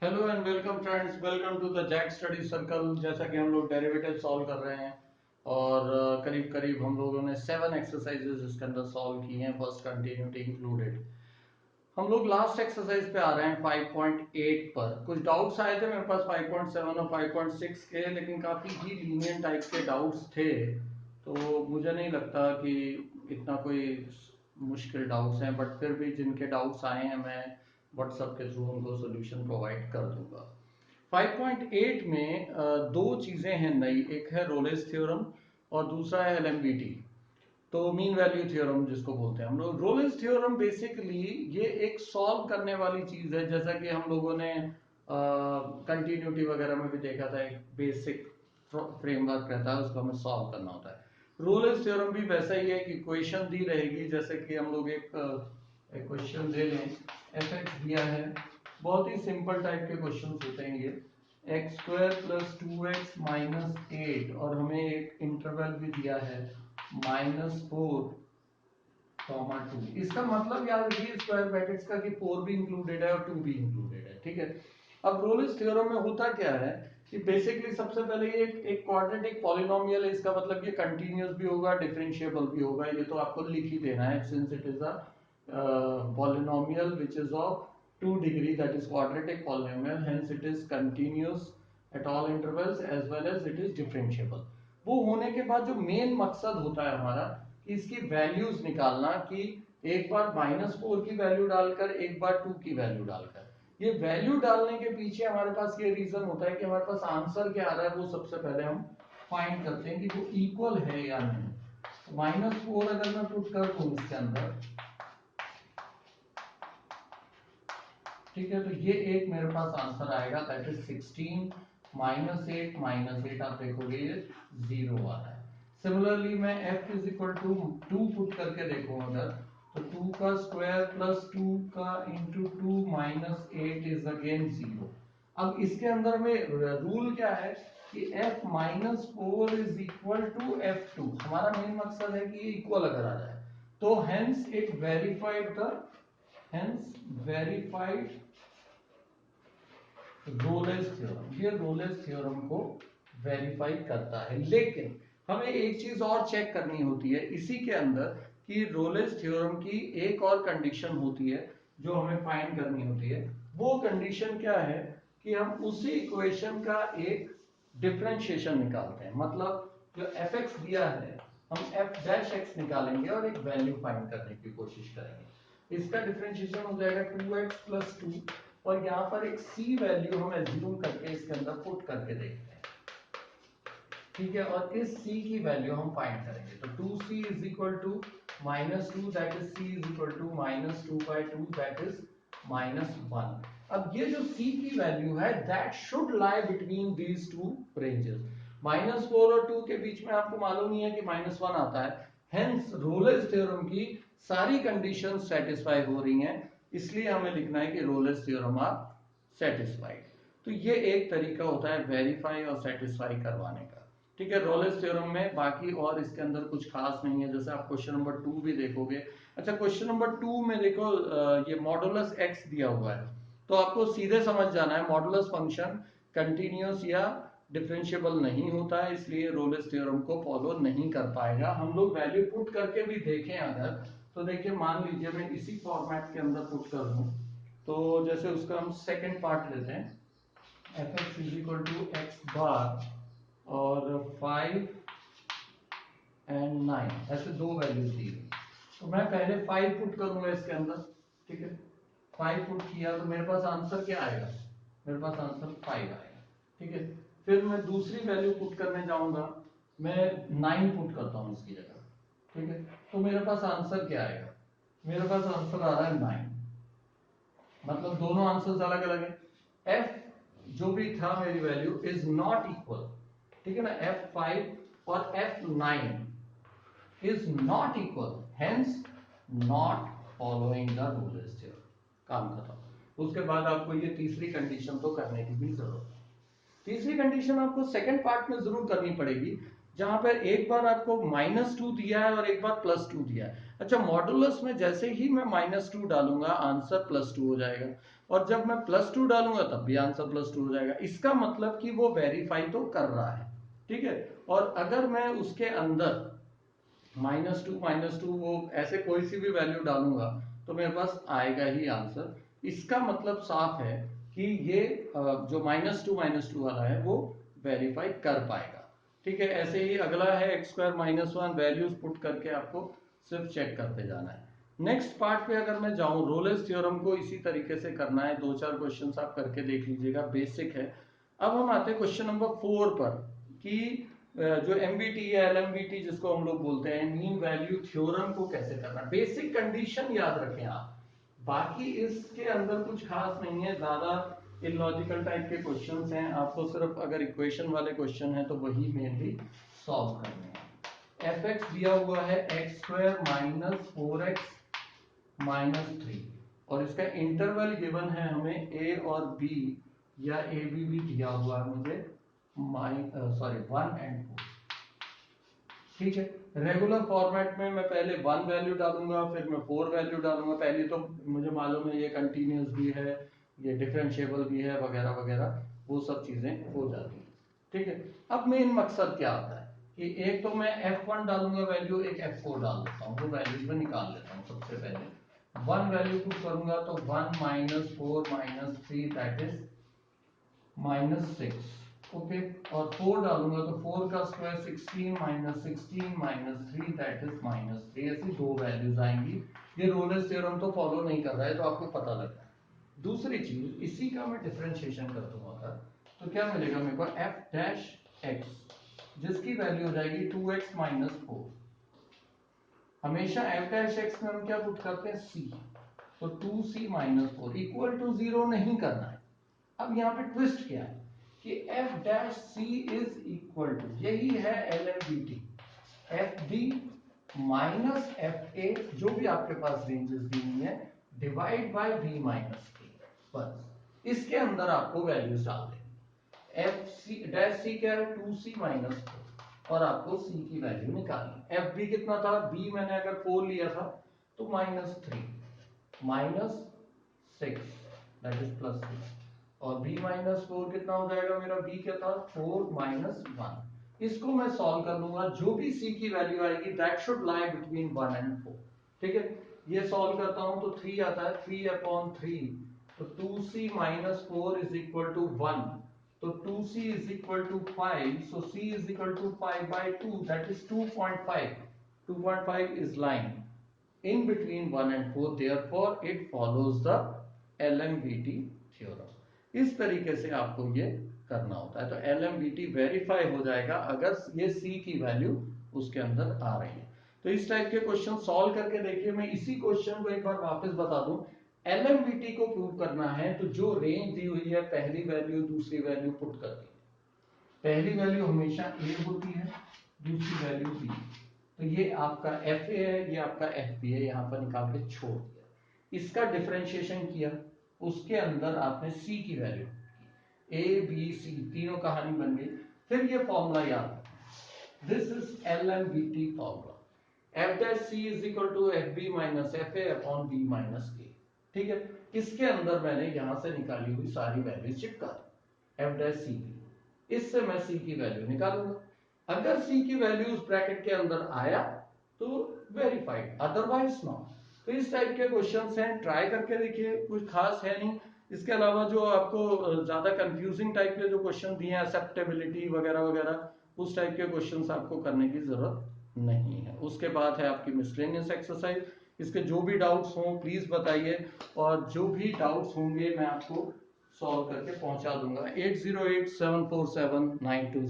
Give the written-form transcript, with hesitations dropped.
Hello and welcome friends, welcome to the Jack study circle. जैसा कि हम लोग डेरिवेटिव सॉल्व कर रहे हैं और करीब करीब हम लोगों ने 7 एक्सरसाइजेस इसके अंदर सॉल्व की हैं, फर्स्ट कंटिन्यूटी इंक्लूडेड। हम लोग लास्ट एक्सरसाइज पे आ रहे हैं 5.8 पर। कुछ डाउट्स आए थे मेरे पास 5.7 और 5.6 के, लेकिन काफ़ी ही लीनियंट टाइप के डाउट्स थे, तो मुझे नहीं लगता कि इतना कोई मुश्किल डाउट्स हैं, बट फिर भी जिनके डाउट्स आए हैं मैं व्हाट्सएप के थ्रू उनको सोल्यूशन प्रोवाइड कर दूंगा। 5.8 में दो चीज़ें हैं नई, एक है रोलेस थ्योरम और दूसरा है एलएमबीटी, तो मीन वैल्यू थ्योरम जिसको बोलते हैं हम लोग। रोलेस थ्योरम बेसिकली ये एक सॉल्व करने वाली चीज़ है, जैसा कि हम लोगों ने कंटिन्यूटी वगैरह में भी देखा था, एक बेसिक फ्रेमवर्क रहता है, उसको हमें सॉल्व करना होता है। रोलेस थ्योरम भी वैसा ही है कि इक्वेशन दी रहेगी, जैसे कि हम लोग एक क्वेश्चन ले लें, एफ एक्स दिया है, बहुत ही सिंपल टाइप के क्वेश्चन होते हैं ये, x square plus 2x minus 8, और हमें एक इंटरवल भी दिया है -4, 2। इसका मतलब याद रखिए स्क्वायर ब्रैकेट्स का कि 4 भी इंक्लूडेड है और 2 भी इंक्लूडेड है, ठीक है। अब रोलेस थ्योरम में होता क्या है कि बेसिकली सबसे पहले ये एक क्वाड्रेटिक पॉलिनोमियल है, इसका मतलब ये कंटीन्यूअस भी होगा, डिफरेंशिएबल भी होगा, ये तो आपको लिख ही देना है, since it is a polynomial which is of 2 degree, that is quadratic polynomial, hence it is continuous at all intervals as well as it is differentiable। वो होने के बाद जो मेन मकसद होता है हमारा कि इसकी वैल्यूज निकालना, कि एक बार -4 की वैल्यू डालकर एक बार 2 की वैल्यू डालकर। ये वैल्यू डालने के पीछे हमारे पास ये रीजन होता है कि हमारे पास आंसर क्या आ रहा है, वो सबसे पहले हम फाइंड करते हैं कि वो इक्वल है या नहीं। -4 अगर मैं पुट कर दूं इसके अंदर, ठीक है, तो ये एक मेरे पास आंसर आएगा, दैट इज 16 -8 आप देखोगे ये 0 आ रहा है। सिमिलरली मैं f is equal to 2 put करके देखूं अगर, तो 2 का स्क्वायर प्लस 2 का इंटू 2 माइनस 8 इज अगेन 0। अब इसके अंदर में रूल क्या है कि f -4 is equal to f2। हमारा मेन मकसद है कि ये इक्वल अगर आ जाए, तो hence it verified the Rolle's theorem. ये रोलेस थ्योरम को वेरीफाई करता है। लेकिन हमें एक चीज और चेक करनी होती है इसी के अंदर, कि रोलेस थ्योरम की एक और कंडीशन होती है जो हमें फाइंड करनी होती है। वो कंडीशन क्या है कि हम उसी इक्वेशन का एक डिफरेंशिएशन निकालते हैं, मतलब जो एफ एक्स दिया है हम एफ डैश एक्स निकालेंगे और एक वैल्यू फाइंड करने की कोशिश करेंगे। इसका डिफरेंशिएशन हो जाएगा 2x प्लस 2, और यहाँ पर एक c वैल्यू हम एज्यूम करके इसके अंदर पुट करके देखते हैं, ठीक है, और इस c की वैल्यू हम फाइंड करेंगे। तो 2c is equal to -2, that is c is equal to -2/2, that is -1। अब ये जो c की वैल्यू है, that should lie between these two ranges. -4 और 2 के बीच में आपको मालूम ही है कि -1 आता है, हेंस रोलेस थ्योरम की सारी कंडीशंस सेटिस्फाई हो रही हैं, इसलिए हमें लिखना है कि रोलेस थ्योरम आर सेटिस्फाइड। तो ये एक तरीका होता है वेरीफाई और सेटिस्फाई करवाने का, ठीक है, रोलेस थ्योरम में। बाकी और इसके अंदर कुछ खास नहीं है, जैसे आप क्वेश्चन नंबर 2 भी देखोगे। अच्छा, क्वेश्चन नंबर 2 में देखो, ये मॉडुलस x दिया हुआ है, तो आपको सीधे समझ जाना है मॉडुलस फंक्शन कंटिन्यूअस या डिफरेंशिएबल नहीं होता है, इसलिए रोलेस थ्योरम को फॉलो नहीं कर पाएगा। हम लोग वैल्यू पुट करके भी देखें अगर, तो देखिए मान लीजिए मैं इसी फॉर्मेट के अंदर पुट कर दूं, तो जैसे उसका हम सेकंड पार्ट लेते हैं, F X is equal to X bar और 5 एंड 9, ऐसे दो वैल्यूज दी गई। तो मैं पहले 5 पुट करूंगा इसके अंदर, ठीक है, 5 पुट किया तो मेरे पास आंसर क्या आएगा, मेरे पास आंसर 5 आएगा, ठीक है। फिर मैं दूसरी वैल्यू पुट करने जाऊंगा, मैं 9 पुट करता हूं इसकी जगह, ठीक है, तो मेरे पास आंसर क्या आएगा, मेरे पास आंसर आ रहा है 9। मतलब दोनों आंसर्स अलग अलग है। एफ जो भी था मेरी वैल्यू इज नॉट इक्वल, ठीक है ना, F5 और F9 is not equal, hence not following the Rolle's theorem. काम खत्म। उसके बाद आपको ये तीसरी कंडीशन तो करने की भी जरूरत है। तीसरी कंडीशन आपको सेकंड पार्ट में जरूर करनी पड़ेगी, जहां पर एक बार आपको -2 दिया है और एक बार +2 दिया है। अच्छा, मॉडुलस में जैसे ही मैं -2 डालूंगा आंसर +2 हो जाएगा, और जब मैं +2 डालूंगा तब भी आंसर +2 हो जाएगा। इसका मतलब कि वो वेरीफाई तो कर रहा है, ठीक है। और अगर मैं उसके अंदर -2 वो ऐसे कोई सी भी वैल्यू डालूंगा तो मेरे पास आएगा ही आंसर। इसका मतलब साफ है कि ये जो -2 वाला है वो वेरीफाई कर पाएगा, ठीक है। ऐसे ही अगला है x² -1, वैल्यूज पुट करके आपको सिर्फ चेक करते जाना है। नेक्स्ट पार्ट पे अगर मैं जाऊं, रोलेस थ्योरम को इसी तरीके से करना है, 2-4 क्वेश्चंस आप करके देख लीजिएगा, बेसिक है। अब हम आते हैं क्वेश्चन नंबर 4 पर कि जो MVT या LMVT जिसको हम लोग बोलते हैं, मीन वैल्यू थ्योरम को कैसे करना। बेसिक कंडीशन याद रखें आप, बाकी इसके अंदर कुछ खास नहीं है, ज्यादा इलॉजिकल टाइप के क्वेश्चंस हैं। आपको सिर्फ अगर इक्वेशन वाले क्वेश्चन हैं तो वही मेनली सॉल्व करने हैं। fx दिया हुआ है x² -4x -3 और इसका इंटरवल गिवन है हमें a और b या a b भी दिया हुआ है मुझे 1 and 4, ठीक है। रेगुलर फॉर्मेट में मैं पहले 1 वैल्यू डालूंगा, फिर मैं 4 वैल्यू डालूंगा। पहले तो मुझे मालूम है ये कंटिन्यूस भी है, ये डिफरेंशिएबल भी है, वगैरह वगैरह वो सब चीजें हो जाती हैं, ठीक है। अब मेन मकसद क्या आता है कि एक तो मैं f1 डालूंगा वैल्यू, एक f4 डाल देता हूँ, वो वैल्यूज में निकाल लेता हूँ। सबसे पहले 1 वैल्यू पुट करूंगा तो 1 -4 -3 दैट इज -6, ओके। और 4 डालूंगा तो 4 का स्क्वायर 16 -16 -3 दैट इज -3। ऐसी दो वैल्यूज आएंगी। ये रोलेस थ्योरम तो फॉलो नहीं कर रहा है तो आपको पता लग रहा है। दूसरी चीज, इसी का मैं डिफरेंशिएशन कर दूंगा तो क्या मिलेगा मेरे को, f' जिसकी वैल्यू हो जाएगी 2x -4। हमेशा f' में हम क्या पुट करते हैं, c, तो 2c -4 इक्वल टू 0 नहीं करना है। अब यहाँ पे ट्विस्ट क्या है कि f' इज इक्वल टू, यही है LMVT, fb माइनस fa, जो भी आपके पास रेंजेस दी हुई है, divide by b minus a। बस इसके अंदर आपको वैल्यूज डाल देंगे। f' क्या है, 2c -4 और आपको c की वैल्यू निकालनी। fb कितना था, b मैंने अगर 4 लिया था तो -3 -6 दैट इज +6 और b -4 कितना हो जाएगा मेरा, b क्या था 4 -1। इसको मैं सॉल्व कर लूंगा, जो भी c की वैल्यू आएगी that should lie between 1 and 4, ठीक है। ये सॉल्व करता हूं तो 3 आता है, 3/3 तो 2c -4 इज इक्वल टू 1, तो 2c is equal to 5, so c is equal to 5/2 that is 2.5। 2.5 is lying in between 1 and 4, therefore it follows the LMVT theorem। इस तरीके से आपको ये करना होता है, तो LMVT वेरीफाई हो जाएगा अगर ये C की वैल्यू उसके अंदर आ रही है। तो इस टाइप के क्वेश्चन सॉल्व करके देखिए। मैं इसी क्वेश्चन को एक बार वापस बता दूं, LMVT को प्रूव करना है तो जो रेंज दी हुई है, पहली वैल्यू दूसरी वैल्यू पुट कर दी। पहली वैल्यू हमेशा A होती है, दूसरी वैल्यू B, तो ये आपका FA है, ये आपका FB है, यहां पर निकाल के छोड़ दिया। इसका डिफरेंशिएशन किया, उसके अंदर आपने C की वैल्यू A B C तीनों कहानी बन गई। फिर ये फॉर्मूला याद, this is LMVT formula, f' is equal to FB minus FA upon B minus A, ठीक है। इसके अंदर मैंने यहां से निकाली हुई सारी वैल्यू चिपका दी f' की, इससे मैं C की वैल्यू निकालूंगा। अगर C की वैल्यू उस ब्रैकेट के अंदर आया तो वेरीफाइड, अदरवाइज नॉट। तो इस टाइप के क्वेश्चंस हैं, ट्राई करके देखिए, कुछ खास है नहीं। इसके अलावा जो आपको ज्यादा कंफ्यूजिंग टाइप के जो क्वेश्चन दिए हैं, एक्सेप्टेबिलिटी वगैरह वगैरह, उस टाइप के क्वेश्चंस आपको करने की जरूरत नहीं है। उसके बाद है आपकी मिसलेनियस एक्सरसाइज। इसके जो भी डाउट्स हों प्लीज बताइए, और जो भी डाउट्स होंगे मैं आपको सॉल्व करके पहुंचा दूंगा। 8087479204। Thank you.